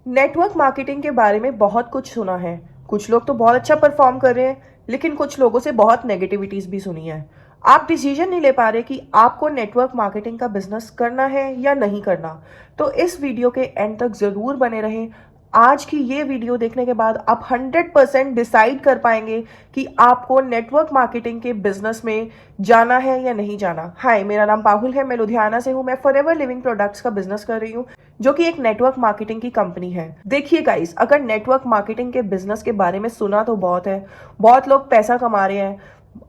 Network marketing के बारे में बहुत कुछ सुना है। कुछ लोग तो बहुत अच्छा परफॉर्म कर रहे हैं, लेकिन कुछ लोगों से बहुत नेगेटिविटीज भी सुनी है। आप डिसीजन नहीं ले पा रहे कि आपको नेटवर्क मार्केटिंग का बिजनेस करना है या नहीं करना। तो इस वीडियो के एंड तक जरूर बने रहें। आज की ये वीडियो देखने के बाद आप 100% डिसाइड कर पाएंगे कि आपको नेटवर्क मार्केटिंग के बिजनेस में जाना है या नहीं जाना। हाय, मेरा नाम पाहुल है, मैं लुधियाना से हूँ। मैं फॉरएवर लिविंग प्रोडक्ट्स का बिजनेस कर रही हूँ, जो कि एक नेटवर्क मार्केटिंग की कंपनी है। देखिए गाइस, अगर नेटवर्क मार्केटिंग के बिजनेस के बारे में सुना तो बहुत है, बहुत लोग पैसा कमा रहे हैं।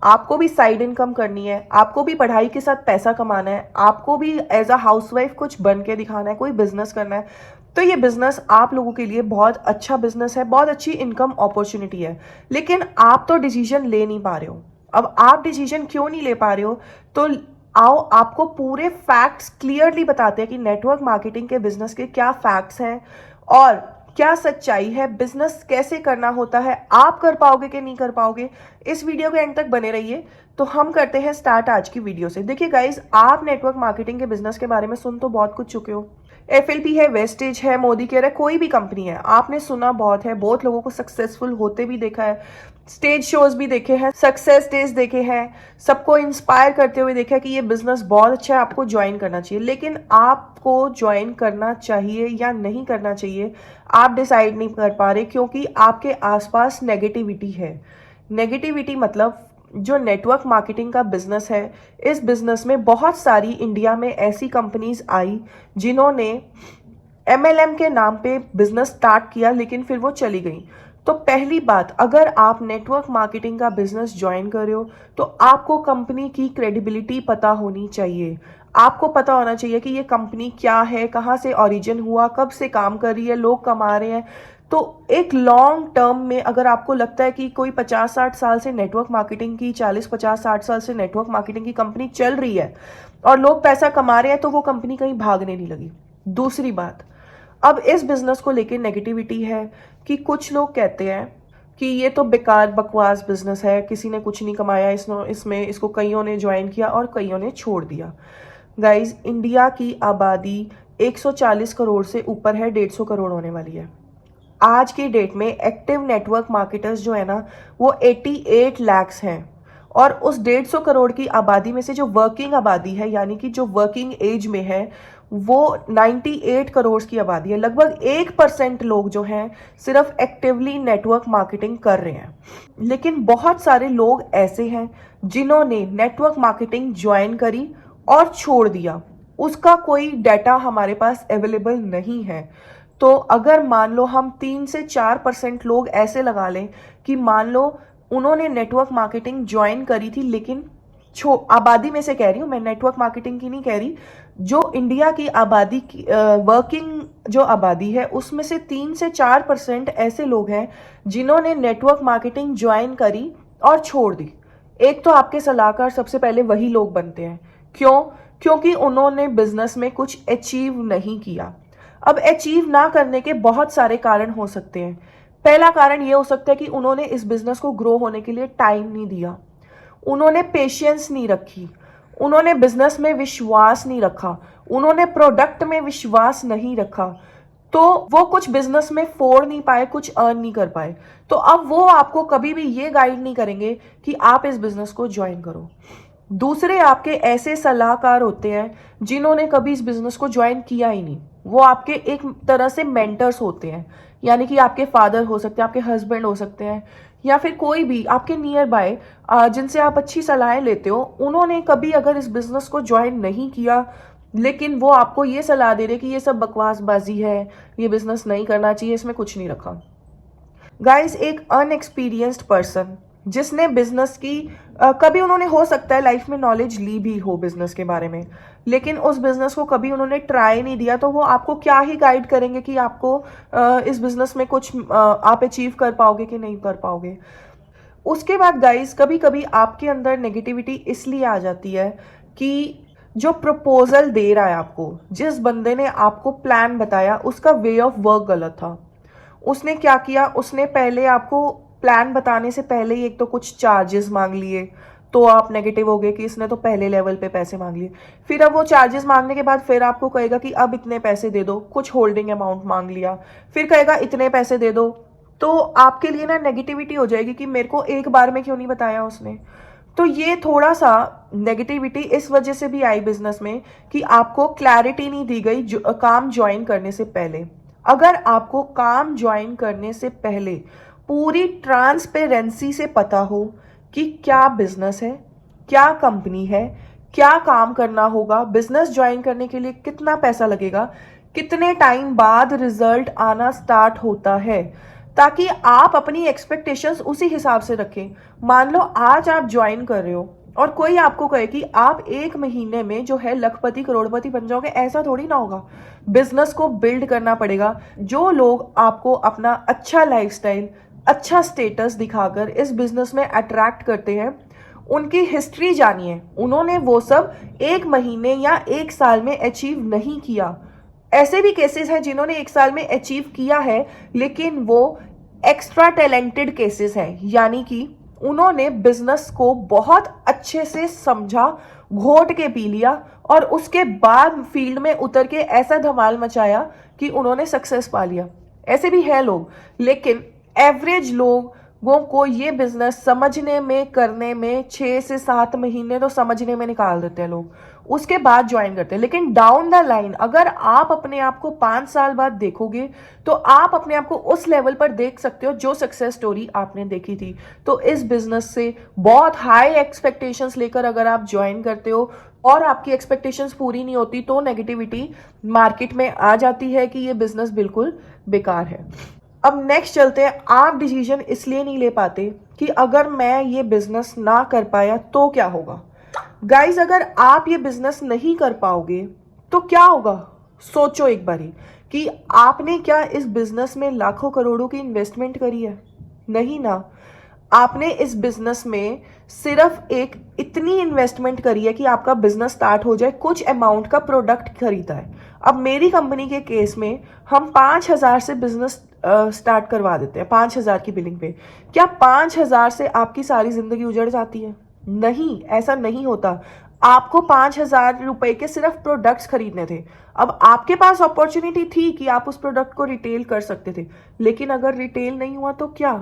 आपको भी साइड इनकम करनी है, आपको भी पढ़ाई के साथ पैसा कमाना है, आपको भी एज अ हाउसवाइफ कुछ बन के दिखाना है, कोई बिजनेस करना है। तो ये बिजनेस आप लोगों के लिए बहुत अच्छा बिजनेस है, बहुत अच्छी इनकम अपॉर्चुनिटी है। लेकिन आप तो डिसीजन ले नहीं पा रहे हो। अब आप डिसीजन क्यों नहीं ले पा रहे हो, तो आओ आपको पूरे फैक्ट्स क्लियरली बताते हैं कि नेटवर्क मार्केटिंग के बिजनेस के क्या फैक्ट्स हैं और क्या सच्चाई है, बिजनेस कैसे करना होता है, आप कर पाओगे कि नहीं कर पाओगे। इस वीडियो के एंड तक बने रहिए। तो हम करते हैं स्टार्ट आज की वीडियो से। देखिए गाइस, आप नेटवर्क मार्केटिंग के बिजनेस के बारे में सुन तो बहुत कुछ चुके हो। एफएलपी है, वेस्टेज है, मोदी केयर है, कोई भी कंपनी है, आपने सुना बहुत है, बहुत लोगों को सक्सेसफुल होते भी देखा है, स्टेज शोज भी देखे हैं, सक्सेस स्टेज देखे हैं, सबको इंस्पायर करते हुए देखा है कि ये बिजनेस बहुत अच्छा है, आपको ज्वाइन करना चाहिए। लेकिन आपको ज्वाइन करना चाहिए या नहीं करना चाहिए, आप डिसाइड नहीं कर पा रहे, क्योंकि आपके आसपास नेगेटिविटी है। नेगेटिविटी मतलब जो नेटवर्क मार्केटिंग का बिजनेस है, इस बिजनेस में बहुत सारी इंडिया में ऐसी कंपनीज आई जिन्होंने एमएलएम के नाम पे बिजनेस स्टार्ट किया, लेकिन फिर वो चली गई। तो पहली बात, अगर आप नेटवर्क मार्केटिंग का बिजनेस ज्वाइन कर रहे हो तो आपको कंपनी की क्रेडिबिलिटी पता होनी चाहिए। आपको पता होना चाहिए कि ये कंपनी क्या है, कहाँ से ओरिजिन हुआ, कब से काम कर रही है, लोग कमा रहे हैं। तो एक लॉन्ग टर्म में अगर आपको लगता है कि कोई 50-60 साल से नेटवर्क मार्केटिंग की, 40-50-60 साल से नेटवर्क मार्केटिंग की कंपनी चल रही है और लोग पैसा कमा रहे हैं, तो वो कंपनी कहीं भागने नहीं लगी। दूसरी बात, अब इस बिजनेस को लेकर नेगेटिविटी है कि कुछ लोग कहते हैं कि ये तो बेकार बकवास बिजनेस है, किसी ने कुछ नहीं कमाया इसमें, इसको कईयों ने ज्वाइन किया और कईयों ने छोड़ दिया। गाइज, इंडिया की आबादी 140 करोड़ से ऊपर है, 150 करोड़ होने वाली है। आज की डेट में एक्टिव नेटवर्क मार्केटर्स जो है ना, वो 88 लाख्स हैं। और उस 150 करोड़ की आबादी में से जो वर्किंग आबादी है, यानी कि जो वर्किंग एज में है, वो 98 करोड़ की आबादी है। लगभग 1% लोग जो हैं सिर्फ एक्टिवली नेटवर्क मार्केटिंग कर रहे हैं। लेकिन बहुत सारे लोग ऐसे हैं जिन्होंने नेटवर्क मार्केटिंग ज्वाइन करी और छोड़ दिया। उसका कोई डाटा हमारे पास अवेलेबल नहीं है। तो अगर मान लो हम 3 से 4% लोग ऐसे लगा लें कि मान लो उन्होंने नेटवर्क मार्केटिंग ज्वाइन करी थी, लेकिन आबादी में से कह रही हूँ मैं, नेटवर्क मार्केटिंग की नहीं कह रही, जो इंडिया की आबादी की वर्किंग जो आबादी है उसमें से 3 से 4% ऐसे लोग हैं जिन्होंने नेटवर्क मार्केटिंग ज्वाइन करी और छोड़ दी। एक तो आपके सलाहकार सबसे पहले वही लोग बनते हैं। क्यों? क्योंकि उन्होंने बिजनेस में कुछ अचीव नहीं किया। अब अचीव ना करने के बहुत सारे कारण हो सकते हैं। पहला कारण यह हो सकता है कि उन्होंने इस बिजनेस को ग्रो होने के लिए टाइम नहीं दिया, उन्होंने पेशेंस नहीं रखी, उन्होंने बिजनेस में विश्वास नहीं रखा, उन्होंने प्रोडक्ट में विश्वास नहीं रखा। तो वो कुछ बिजनेस में फोड़ नहीं पाए, कुछ अर्न नहीं कर पाए। तो अब वो आपको कभी भी ये गाइड नहीं करेंगे कि आप इस बिजनेस को ज्वाइन करो। दूसरे आपके ऐसे सलाहकार होते हैं जिन्होंने कभी इस बिजनेस को ज्वाइन किया ही नहीं। वो आपके एक तरह से मेंटर्स होते हैं, यानी कि आपके फादर हो सकते हैं, आपके हस्बैंड हो सकते हैं, या फिर कोई भी आपके नियर बाय जिनसे आप अच्छी सलाहें लेते हो। उन्होंने कभी अगर इस बिजनेस को ज्वाइन नहीं किया, लेकिन वो आपको ये सलाह दे रहे कि ये सब बकवासबाजी है, ये बिजनेस नहीं करना चाहिए, इसमें कुछ नहीं रखा। गाइस, एक अनएक्सपीरियंस्ड पर्सन जिसने बिजनेस की कभी उन्होंने हो सकता है लाइफ में नॉलेज ली भी हो बिजनेस के बारे में, लेकिन उस बिजनेस को कभी उन्होंने ट्राई नहीं दिया, तो वो आपको क्या ही गाइड करेंगे कि आपको इस बिजनेस में कुछ आप अचीव कर पाओगे कि नहीं कर पाओगे। उसके बाद गाइस, कभी कभी आपके अंदर नेगेटिविटी इसलिए आ जाती है कि जो प्रपोजल दे रहा है आपको, जिस बंदे ने आपको प्लान बताया, उसका वे ऑफ वर्क गलत था। उसने क्या किया, उसने पहले आपको प्लान बताने से पहले ही एक तो कुछ चार्जेस मांग लिए, तो आप नेगेटिव हो गए कि इसने तो पहले लेवल पे पैसे मांग लिए। फिर अब वो चार्जेस मांगने के बाद फिर आपको कहेगा कि अब इतने पैसे दे दो, कुछ होल्डिंग अमाउंट मांग लिया, फिर कहेगा इतने पैसे दे दो। तो आपके लिए ना नेगेटिविटी हो जाएगी कि मेरे को एक बार में क्यों नहीं बताया उसने। तो ये थोड़ा सा नेगेटिविटी इस वजह से भी आई बिजनेस में कि आपको क्लैरिटी नहीं दी गई काम ज्वाइन करने से पहले। अगर आपको काम ज्वाइन करने से पहले पूरी ट्रांसपेरेंसी से पता हो कि क्या बिजनेस है, क्या कंपनी है, क्या काम करना होगा, बिजनेस ज्वाइन करने के लिए कितना पैसा लगेगा, कितने टाइम बाद रिजल्ट आना स्टार्ट होता है, ताकि आप अपनी एक्सपेक्टेशंस उसी हिसाब से रखें। मान लो आज आप ज्वाइन कर रहे हो और कोई आपको कहे कि आप 1 महीने में जो है लखपति करोड़पति बन जाओगे, ऐसा थोड़ी ना होगा। बिजनेस को बिल्ड करना पड़ेगा। जो लोग आपको अपना अच्छा लाइफस्टाइल, अच्छा स्टेटस दिखाकर इस बिजनेस में अट्रैक्ट करते हैं, उनकी हिस्ट्री जानिए। उन्होंने वो सब 1 महीने या 1 साल में अचीव नहीं किया। ऐसे भी केसेस हैं जिन्होंने 1 साल में अचीव किया है, लेकिन वो एक्स्ट्रा टैलेंटेड केसेस हैं, यानी कि उन्होंने बिजनेस को बहुत अच्छे से समझा, घोट के पी लिया और उसके बाद फील्ड में उतर के ऐसा धमाल मचाया कि उन्होंने सक्सेस पा लिया। ऐसे भी है लोग, लेकिन एवरेज लोगों को ये बिजनेस समझने में, करने में 6 से 7 महीने तो समझने में निकाल देते हैं लोग, उसके बाद ज्वाइन करते हैं। लेकिन डाउन द लाइन अगर आप अपने आप को 5 साल बाद देखोगे तो आप अपने आप को उस लेवल पर देख सकते हो जो सक्सेस स्टोरी आपने देखी थी। तो इस बिजनेस से बहुत हाई एक्सपेक्टेशंस लेकर अगर आप ज्वाइन करते हो और आपकी एक्सपेक्टेशंस पूरी नहीं होती, तो नेगेटिविटी मार्केट में आ जाती है कि ये बिजनेस बिल्कुल बेकार है। अब नेक्स्ट चलते हैं, आप डिसीजन इसलिए नहीं ले पाते कि अगर मैं ये बिजनेस ना कर पाया तो क्या होगा। गाइज, अगर आप ये बिजनेस नहीं कर पाओगे तो क्या होगा, सोचो एक बारी कि आपने क्या इस बिजनेस में लाखों करोड़ों की इन्वेस्टमेंट करी है? नहीं ना। आपने इस बिजनेस में सिर्फ एक इतनी इन्वेस्टमेंट करी है कि आपका बिजनेस स्टार्ट हो जाए, कुछ अमाउंट का प्रोडक्ट खरीदा है। अब मेरी कंपनी के केस में हम 5,000 से बिजनेस स्टार्ट करवा देते हैं, 5,000 की बिलिंग पे। क्या 5,000 से आपकी सारी जिंदगी उजड़ जाती है? नहीं, ऐसा नहीं होता। आपको 5,000 रुपए के सिर्फ प्रोडक्ट्स खरीदने थे। अब आपके पास अपॉर्चुनिटी थी कि आप उस प्रोडक्ट को रिटेल कर सकते थे, लेकिन अगर रिटेल नहीं हुआ तो क्या?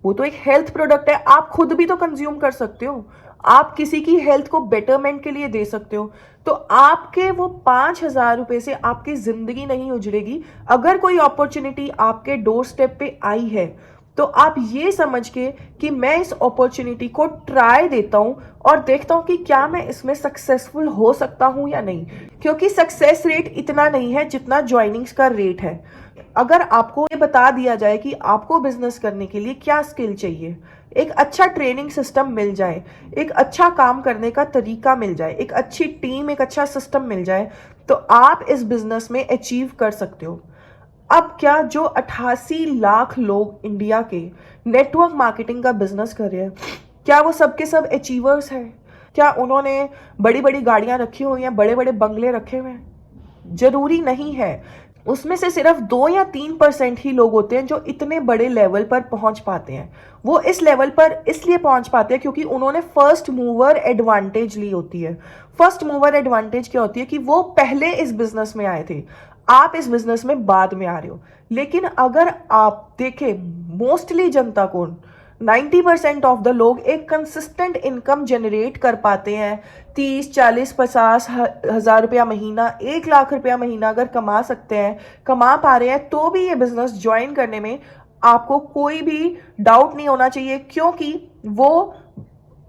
वो तो एक हेल्थ प्रोडक्ट है, आप खुद भी तो कंज्यूम कर सकते हो, आप किसी की हेल्थ को बेटरमेंट के लिए दे सकते हो। तो आपके वो 5,000 रुपए से आपकी जिंदगी नहीं उजड़ेगी। अगर कोई अपॉर्चुनिटी आपके डोर स्टेप पे आई है तो आप ये समझ के कि मैं इस अपॉर्चुनिटी को ट्राई देता हूं और देखता हूं कि क्या मैं इसमें सक्सेसफुल हो सकता हूं या नहीं, क्योंकि सक्सेस रेट इतना नहीं है जितना ज्वाइनिंग्स का रेट है। अगर आपको ये बता दिया जाए कि आपको बिजनेस करने के लिए क्या स्किल चाहिए, एक अच्छा ट्रेनिंग सिस्टम मिल जाए, एक अच्छा काम करने का तरीका मिल जाए, एक अच्छी टीम, एक अच्छा सिस्टम मिल जाए, तो आप इस बिजनेस में अचीव कर सकते हो। अब क्या जो 88 लाख लोग इंडिया के नेटवर्क मार्केटिंग का बिजनेस कर रहे हैं, क्या वो सबके सब अचीवर्स हैं? क्या उन्होंने बड़ी बड़ी गाड़ियां रखी हुई हैं, बड़े बड़े बंगले रखे हुए हैं? जरूरी नहीं है। उसमें से सिर्फ 2 या 3% ही लोग होते हैं जो इतने बड़े लेवल पर पहुंच पाते हैं। वो इस लेवल पर इसलिए पहुंच पाते हैं क्योंकि उन्होंने फर्स्ट मूवर एडवांटेज ली होती है। फर्स्ट मूवर एडवांटेज क्या होती है कि वो पहले इस बिजनेस में आए थे, आप इस बिजनेस में बाद में आ रहे हो। लेकिन अगर आप देखें मोस्टली जनता को, 90% ऑफ द लोग एक कंसिस्टेंट इनकम जनरेट कर पाते हैं। 30, 40, 50 हजार रुपया महीना, 1 लाख रुपया महीना अगर कमा सकते हैं, कमा पा रहे हैं, तो भी ये बिजनेस ज्वाइन करने में आपको कोई भी डाउट नहीं होना चाहिए, क्योंकि वो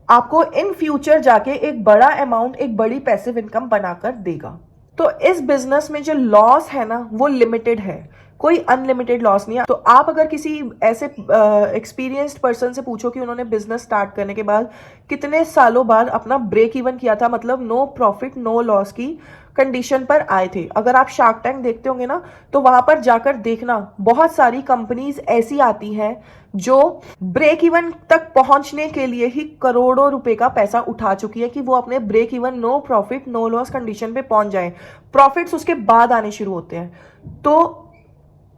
आपको इन फ्यूचर जाके एक बड़ा अमाउंट, एक बड़ी पैसिव इनकम बनाकर देगा। तो इस बिजनेस में जो लॉस है ना, वो लिमिटेड है, कोई अनलिमिटेड लॉस नहीं है। तो आप अगर किसी ऐसे एक्सपीरियंस्ड पर्सन से पूछो कि उन्होंने बिजनेस स्टार्ट करने के बाद कितने सालों बाद अपना ब्रेक इवन किया था, मतलब नो प्रॉफिट नो लॉस की कंडीशन पर आए थे। अगर आप शार्क टैंक देखते होंगे ना, तो वहां पर जाकर देखना, बहुत सारी कंपनीज ऐसी आती हैं जो ब्रेक इवन तक पहुंचने के लिए ही करोड़ों रुपए का पैसा उठा चुकी है कि वो अपने break even no profit no loss condition पे पहुंच जाए। प्रॉफिट्स उसके बाद आने शुरू होते हैं। तो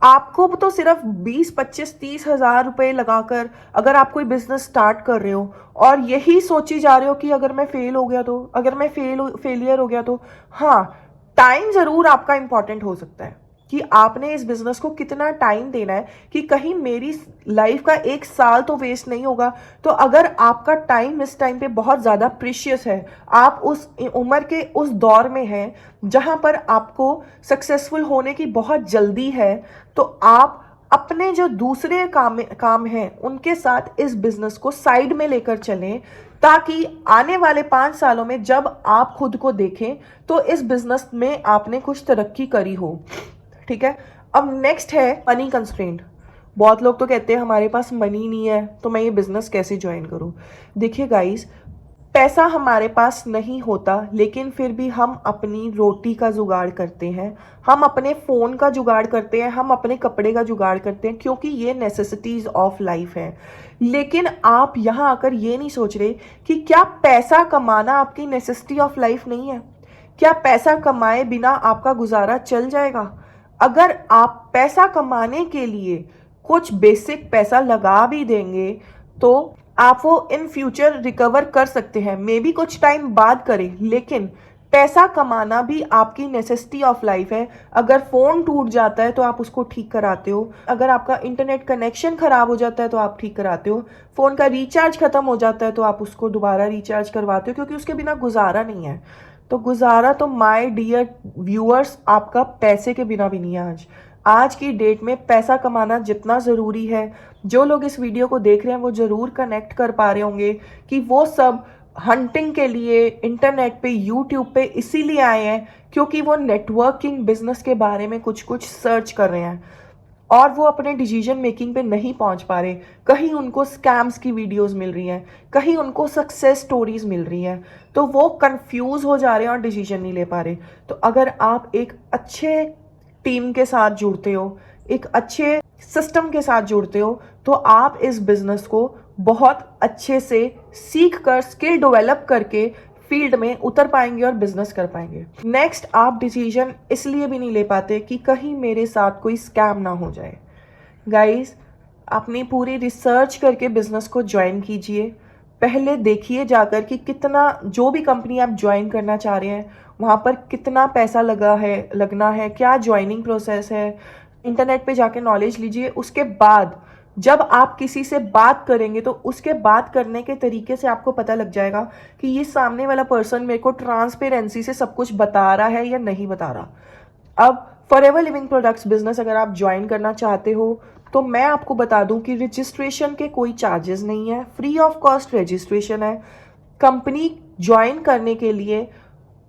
आपको तो सिर्फ 20, 25, 30 हज़ार रुपए लगाकर अगर आप कोई बिजनेस स्टार्ट कर रहे हो और यही सोची जा रहे हो कि अगर मैं फेल हो गया तो, अगर मैं फेलियर हो गया तो, हाँ, टाइम जरूर आपका इंपॉर्टेंट हो सकता है कि आपने इस बिजनेस को कितना टाइम देना है, कि कहीं मेरी लाइफ का 1 साल तो वेस्ट नहीं होगा। तो अगर आपका टाइम इस टाइम पे बहुत ज़्यादा प्रीशियस है, आप उस उम्र के उस दौर में हैं जहां पर आपको सक्सेसफुल होने की बहुत जल्दी है, तो आप अपने जो दूसरे काम हैं उनके साथ इस बिजनेस को साइड में लेकर चलें, ताकि आने वाले 5 सालों में जब आप खुद को देखें तो इस बिजनेस में आपने कुछ तरक्की करी हो। ठीक है। अब नेक्स्ट है मनी कंस्ट्रेंट। बहुत लोग तो कहते हैं हमारे पास मनी नहीं है तो मैं ये बिजनेस कैसे ज्वाइन करूं। देखिए गाइस, पैसा हमारे पास नहीं होता लेकिन फिर भी हम अपनी रोटी का जुगाड़ करते हैं, हम अपने फ़ोन का जुगाड़ करते हैं, हम अपने कपड़े का जुगाड़ करते हैं, क्योंकि ये नेसेसिटीज़ ऑफ लाइफ है। लेकिन आप यहाँ आकर ये नहीं सोच रहे कि क्या पैसा कमाना आपकी नेसेसिटी ऑफ लाइफ नहीं है? क्या पैसा कमाए बिना आपका गुजारा चल जाएगा? अगर आप पैसा कमाने के लिए कुछ बेसिक पैसा लगा भी देंगे तो आप वो इन फ्यूचर रिकवर कर सकते हैं, मे बी कुछ टाइम बाद करें, लेकिन पैसा कमाना भी आपकी नेसेसिटी ऑफ लाइफ है। अगर फ़ोन टूट जाता है तो आप उसको ठीक कराते हो, अगर आपका इंटरनेट कनेक्शन ख़राब हो जाता है तो आप ठीक कराते हो, फ़ोन का रिचार्ज ख़त्म हो जाता है तो आप उसको दोबारा रिचार्ज करवाते हो, क्योंकि उसके बिना गुजारा नहीं है। तो गुजारा तो माय डियर व्यूअर्स आपका पैसे के बिना भी नहीं है। आज की डेट में पैसा कमाना जितना ज़रूरी है, जो लोग इस वीडियो को देख रहे हैं वो ज़रूर कनेक्ट कर पा रहे होंगे कि वो सब हंटिंग के लिए इंटरनेट पे, यूट्यूब पे इसीलिए आए हैं क्योंकि वो नेटवर्किंग बिजनेस के बारे में कुछ कुछ सर्च कर रहे हैं और वो अपने डिसीजन मेकिंग पे नहीं पहुंच पा रहे। कहीं उनको स्कैम्स की वीडियोस मिल रही हैं, कहीं उनको सक्सेस स्टोरीज मिल रही हैं, तो वो कंफ्यूज हो जा रहे हैं और डिसीजन नहीं ले पा रहे। तो अगर आप एक अच्छे टीम के साथ जुड़ते हो, एक अच्छे सिस्टम के साथ जुड़ते हो, तो आप इस बिजनेस को बहुत अच्छे से सीख कर, स्किल डेवलप करके फील्ड में उतर पाएंगे और बिजनेस कर पाएंगे। नेक्स्ट, आप डिसीजन इसलिए भी नहीं ले पाते कि कहीं मेरे साथ कोई स्कैम ना हो जाए। गाइस, अपनी पूरी रिसर्च करके बिजनेस को ज्वाइन कीजिए। पहले देखिए जाकर कि कितना, जो भी कंपनी आप ज्वाइन करना चाह रहे हैं वहाँ पर कितना पैसा लगना है, क्या ज्वाइनिंग प्रोसेस है। इंटरनेट पे जाके नॉलेज लीजिए। उसके बाद जब आप किसी से बात करेंगे तो उसके बात करने के तरीके से आपको पता लग जाएगा कि ये सामने वाला पर्सन मेरे को ट्रांसपेरेंसी से सब कुछ बता रहा है या नहीं बता रहा। अब फॉरएवर लिविंग प्रोडक्ट्स बिजनेस अगर आप ज्वाइन करना चाहते हो तो मैं आपको बता दूं कि रजिस्ट्रेशन के कोई चार्जेस नहीं है, फ्री ऑफ कॉस्ट रजिस्ट्रेशन है। कंपनी ज्वाइन करने के लिए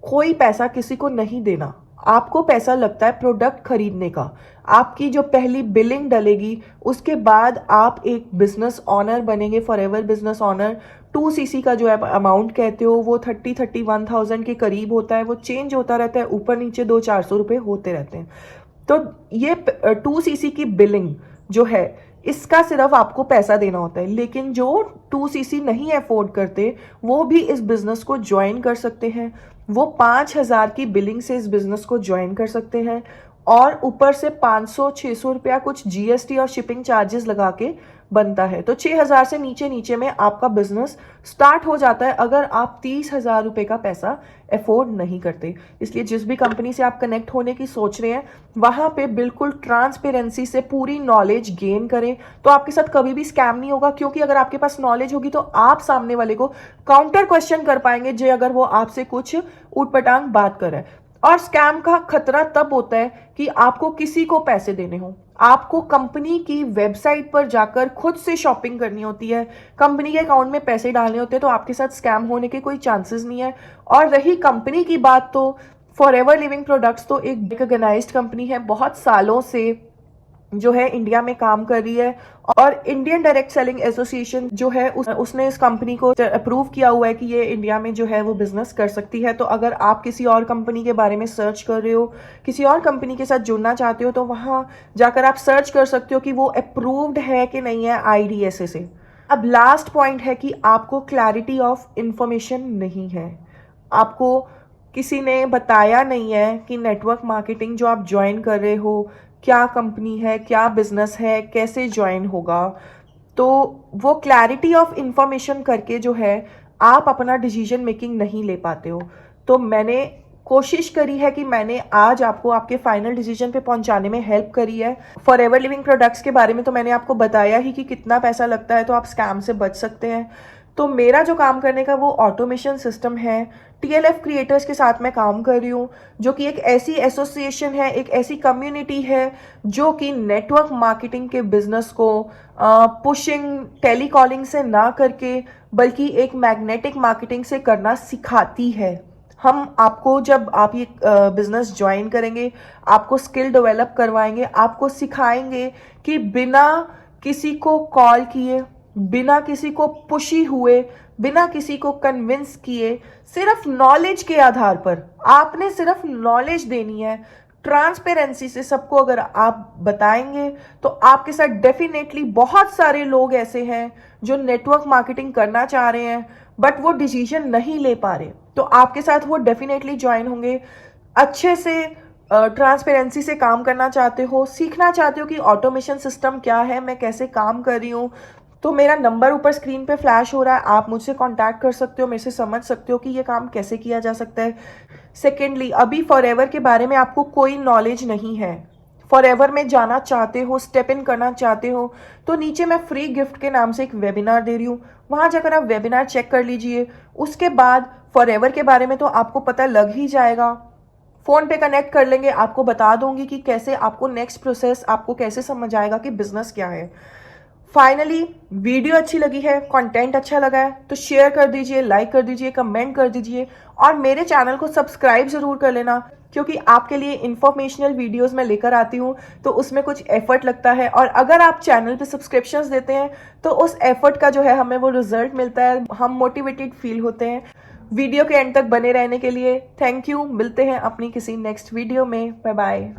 कोई पैसा किसी को नहीं देना, आपको पैसा लगता है प्रोडक्ट खरीदने का। आपकी जो पहली बिलिंग डलेगी उसके बाद आप एक बिजनेस ऑनर बनेंगे, फॉरएवर बिजनेस ऑनर। 2cc का जो है अमाउंट कहते हो वो 31,000 के करीब होता है, वो चेंज होता रहता है, ऊपर नीचे 200-400 रुपये होते रहते हैं। तो ये 2cc की बिलिंग जो है इसका सिर्फ आपको पैसा देना होता है, लेकिन जो 2cc नहीं अफोर्ड करते वो भी इस बिजनेस को ज्वाइन कर सकते हैं। वो 5,000 की बिलिंग से इस बिजनेस को ज्वाइन कर सकते हैं और ऊपर से 500-600 रुपया कुछ जीएसटी और शिपिंग चार्जेस लगा के बनता है। तो 6,000 से नीचे नीचे में आपका बिजनेस स्टार्ट हो जाता है अगर आप 30,000 रुपये का पैसा अफोर्ड नहीं करते। इसलिए जिस भी कंपनी से आप कनेक्ट होने की सोच रहे हैं वहां पे बिल्कुल ट्रांसपेरेंसी से पूरी नॉलेज गेन करें, तो आपके साथ कभी भी स्कैम नहीं होगा। क्योंकि अगर आपके पास नॉलेज होगी तो आप सामने वाले को काउंटर क्वेश्चन कर पाएंगे जे अगर वो आपसे कुछ ऊटपटांग बात कर रहा है। और स्कैम का खतरा तब होता है कि आपको किसी को पैसे देने हो, आपको कंपनी की वेबसाइट पर जाकर खुद से शॉपिंग करनी होती है, कंपनी के अकाउंट में पैसे डालने होते हैं, तो आपके साथ स्कैम होने के कोई चांसेस नहीं है। और रही कंपनी की बात, तो फॉरएवर लिविंग प्रोडक्ट्स तो एक रिकॉग्नाइज्ड कंपनी है, बहुत सालों से जो है इंडिया में काम कर रही है और इंडियन डायरेक्ट सेलिंग एसोसिएशन जो है उसने इस कंपनी को अप्रूव किया हुआ है कि ये इंडिया में जो है वो बिजनेस कर सकती है। तो अगर आप किसी और कंपनी के बारे में सर्च कर रहे हो, किसी और कंपनी के साथ जुड़ना चाहते हो, तो वहां जाकर आप सर्च कर सकते हो कि वो अप्रूव्ड है कि नहीं है IDSA से। अब लास्ट पॉइंट है कि आपको क्लैरिटी ऑफ इंफॉर्मेशन नहीं है, आपको किसी ने बताया नहीं है कि नेटवर्क मार्केटिंग जो आप ज्वाइन कर रहे हो क्या कंपनी है, क्या बिजनेस है, कैसे ज्वाइन होगा। तो वो क्लैरिटी ऑफ इंफॉर्मेशन करके जो है आप अपना डिसीजन मेकिंग नहीं ले पाते हो। तो मैंने कोशिश करी है कि मैंने आज आपको आपके फाइनल डिसीजन पे पहुंचाने में हेल्प करी है। फॉरएवर लिविंग प्रोडक्ट्स के बारे में तो मैंने आपको बताया ही कि कितना पैसा लगता है, तो आप स्कैम से बच सकते हैं। तो मेरा जो काम करने का वो ऑटोमेशन सिस्टम है। टीएलएफ क्रिएटर्स के साथ मैं काम कर रही हूँ, जो कि एक ऐसी एसोसिएशन है, एक ऐसी कम्युनिटी है जो कि नेटवर्क मार्केटिंग के बिजनेस को पुशिंग टेलीकॉलिंग से ना करके बल्कि एक मैग्नेटिक मार्केटिंग से करना सिखाती है। हम आपको जब आप ये बिजनेस ज्वाइन करेंगे, आपको स्किल डेवलप करवाएंगे, आपको सिखाएंगे कि बिना किसी को कॉल किए, बिना किसी को पुशी हुए, बिना किसी को कन्विंस किए, सिर्फ नॉलेज के आधार पर आपने सिर्फ नॉलेज देनी है। ट्रांसपेरेंसी से सबको अगर आप बताएंगे तो आपके साथ डेफिनेटली बहुत सारे लोग ऐसे हैं जो नेटवर्क मार्केटिंग करना चाह रहे हैं बट वो डिसीजन नहीं ले पा रहे, तो आपके साथ वो डेफिनेटली ज्वाइन होंगे। अच्छे से ट्रांसपेरेंसी से काम करना चाहते हो, सीखना चाहते हो कि ऑटोमेशन सिस्टम क्या है, मैं कैसे काम कर रही हूँ, तो मेरा नंबर ऊपर स्क्रीन पे फ्लैश हो रहा है, आप मुझसे कांटेक्ट कर सकते हो, मेरे से समझ सकते हो कि ये काम कैसे किया जा सकता है। सेकेंडली, अभी फॉरएवर के बारे में आपको कोई नॉलेज नहीं है, फॉरएवर में जाना चाहते हो, स्टेप इन करना चाहते हो, तो नीचे मैं फ्री गिफ्ट के नाम से एक वेबिनार दे रही हूँ, वहाँ जाकर आप वेबिनार चेक कर लीजिए। उसके बाद फॉरएवर के बारे में तो आपको पता लग ही जाएगा। फ़ोन पे कनेक्ट कर लेंगे, आपको बता दूंगी कि कैसे आपको नेक्स्ट प्रोसेस आपको कैसे समझ आएगा कि बिजनेस क्या है। फाइनली, वीडियो अच्छी लगी है, कंटेंट अच्छा लगा है तो शेयर कर दीजिए, लाइक कर दीजिए, कमेंट कर दीजिए और मेरे चैनल को सब्सक्राइब ज़रूर कर लेना, क्योंकि आपके लिए इंफॉर्मेशनल वीडियोस मैं लेकर आती हूँ तो उसमें कुछ एफर्ट लगता है, और अगर आप चैनल पे सब्सक्रिप्शंस देते हैं तो उस एफर्ट का जो है हमें वो रिजल्ट मिलता है, हम मोटिवेटेड फील होते हैं। वीडियो के एंड तक बने रहने के लिए थैंक यू। मिलते हैं अपनी किसी नेक्स्ट वीडियो में। Bye bye.